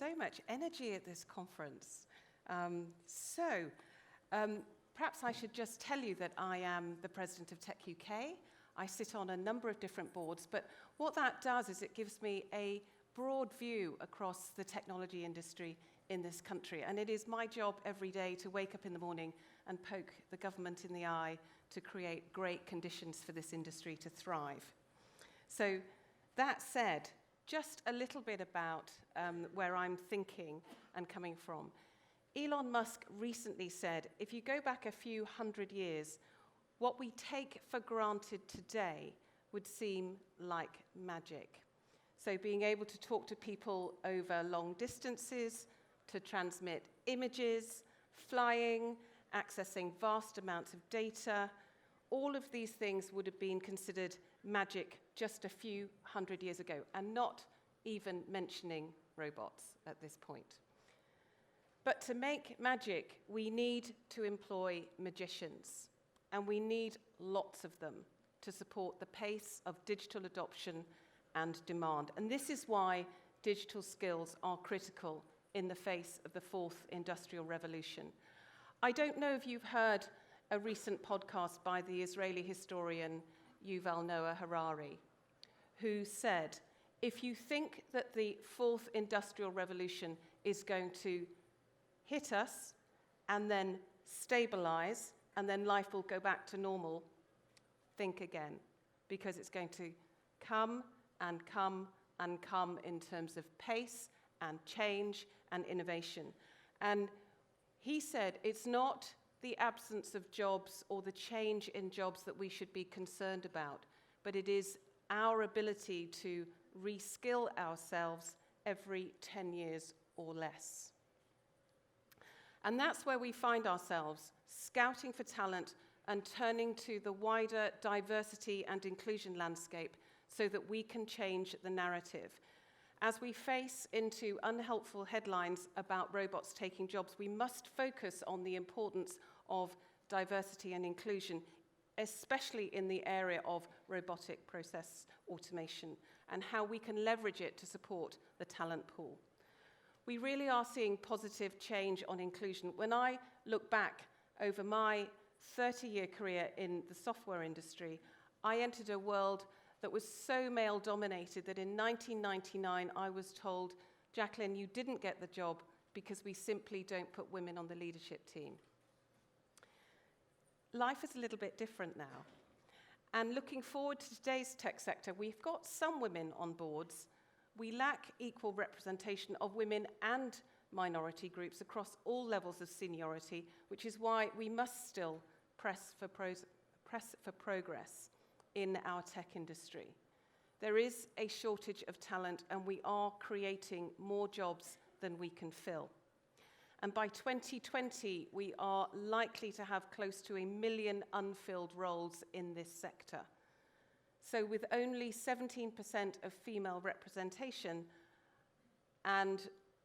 so much energy at this conference. Perhaps I should just tell you that I am the president of TechUK. I sit on a number of different boards, but what that does is it gives me a broad view across the technology industry in this country. And it is my job every day to wake up in the morning and poke the government in the eye to create great conditions for this industry to thrive. So that said, just a little bit about where I'm thinking and coming from. Elon Musk recently said, if you go back a few hundred years, what we take for granted today would seem like magic. So being able to talk to people over long distances, to transmit images, flying, accessing vast amounts of data, all of these things would have been considered magic just a few hundred years ago, and not even mentioning robots at this point. But to make magic, we need to employ magicians, and we need lots of them to support the pace of digital adoption and demand. And this is why digital skills are critical in the face of the fourth industrial revolution. I don't know if you've heard a recent podcast by the Israeli historian Yuval Noah Harari, who said, if you think that the fourth industrial revolution is going to hit us and then stabilize and then life will go back to normal, think again, because it's going to come and come and come in terms of pace and change and innovation. And he said it's not the absence of jobs or the change in jobs that we should be concerned about, but it is our ability to reskill ourselves every 10 years or less. And that's where we find ourselves, scouting for talent and turning to the wider diversity and inclusion landscape so that we can change the narrative. As we face into unhelpful headlines about robots taking jobs, we must focus on the importance of diversity and inclusion, especially in the area of robotic process automation, and how we can leverage it to support the talent pool. We really are seeing positive change on inclusion. When I look back over my 30-year career in the software industry, I entered a world that was so male-dominated that in 1999 I was told, Jacqueline, you didn't get the job because we simply don't put women on the leadership team. Life is a little bit different now. And looking forward to today's tech sector, we've got some women on boards. We lack equal representation of women and minority groups across all levels of seniority, which is why we must still press for progress in our tech industry. There is a shortage of talent, and we are creating more jobs than we can fill. And by 2020, we are likely to have close to 1 million unfilled roles in this sector. So with only 17% of female representation, and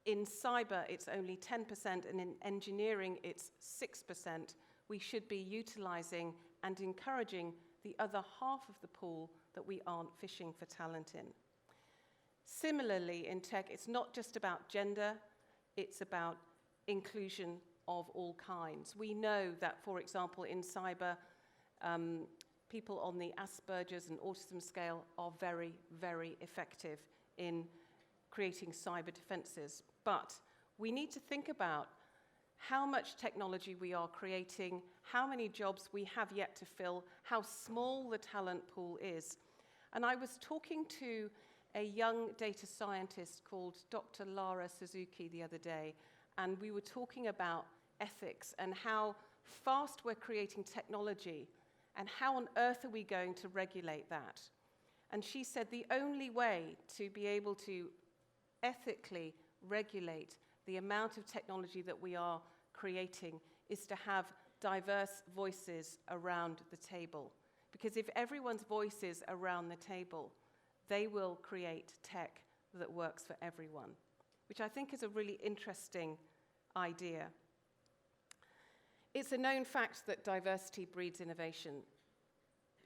in cyber it's only 10%, and in engineering it's 6%, we should be utilizing and encouraging the other half of the pool that we aren't fishing for talent in. Similarly, in tech, it's not just about gender, it's about inclusion of all kinds. We know that, for example, in cyber, people on the Asperger's and autism scale are very, very effective in creating cyber defenses. But we need to think about how much technology we are creating, how many jobs we have yet to fill, how small the talent pool is. And I was talking to a young data scientist called Dr. Lara Suzuki the other day, and we were talking about ethics and how fast we're creating technology and how on earth are we going to regulate that. And she said the only way to be able to ethically regulate the amount of technology that we are creating is to have diverse voices around the table. Because if everyone's voice is around the table, they will create tech that works for everyone, which I think is a really interesting idea. It's a known fact that diversity breeds innovation.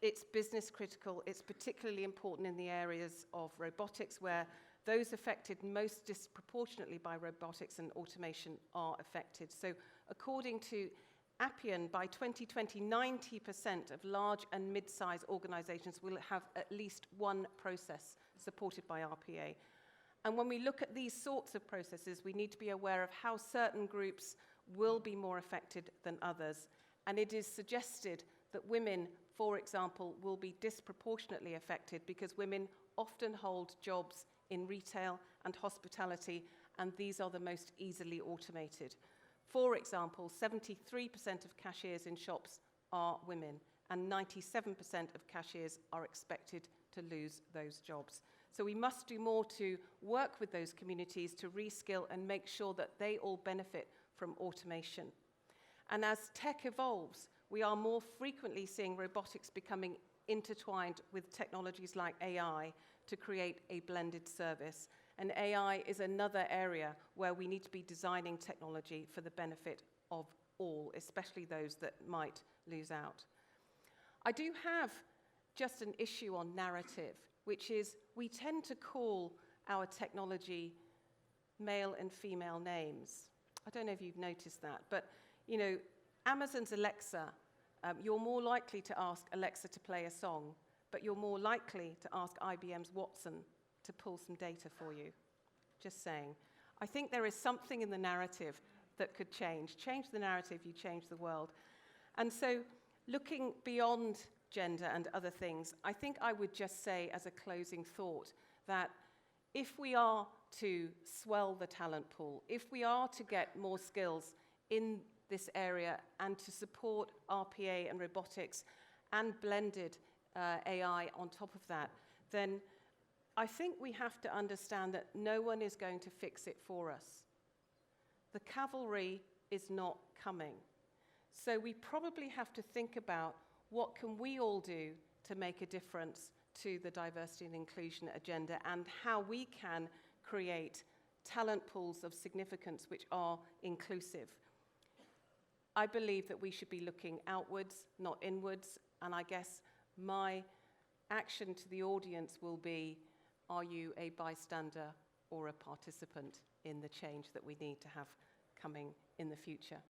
It's business critical. It's particularly important in the areas of robotics, where those affected most disproportionately by robotics and automation are affected. So according to Appian, by 2020, 90% of large and mid-sized organizations will have at least one process supported by RPA. And when we look at these sorts of processes, we need to be aware of how certain groups will be more affected than others. And it is suggested that women, for example, will be disproportionately affected because women often hold jobs in retail and hospitality, and these are the most easily automated. For example, 73% of cashiers in shops are women, and 97% of cashiers are expected to lose those jobs. So we must do more to work with those communities to reskill and make sure that they all benefit from automation. And as tech evolves, we are more frequently seeing robotics becoming intertwined with technologies like AI to create a blended service. And AI is another area where we need to be designing technology for the benefit of all, especially those that might lose out. I do have just an issue on narrative, which is we tend to call our technology male and female names. I don't know if you've noticed that, but you know, Amazon's Alexa, you're more likely to ask Alexa to play a song, but you're more likely to ask IBM's Watson to pull some data for you. Just saying. I think there is something in the narrative that could change. Change the narrative, you change the world. And so, looking beyond gender and other things, I think I would just say as a closing thought that if we are to swell the talent pool, if we are to get more skills in this area and to support RPA and robotics and blended AI on top of that, then I think we have to understand that no one is going to fix it for us. The cavalry is not coming. So we probably have to think about what can we all do to make a difference to the diversity and inclusion agenda and how we can create talent pools of significance which are inclusive. I believe that we should be looking outwards, not inwards, and I guess my action to the audience will be, are you a bystander or a participant in the change that we need to have coming in the future?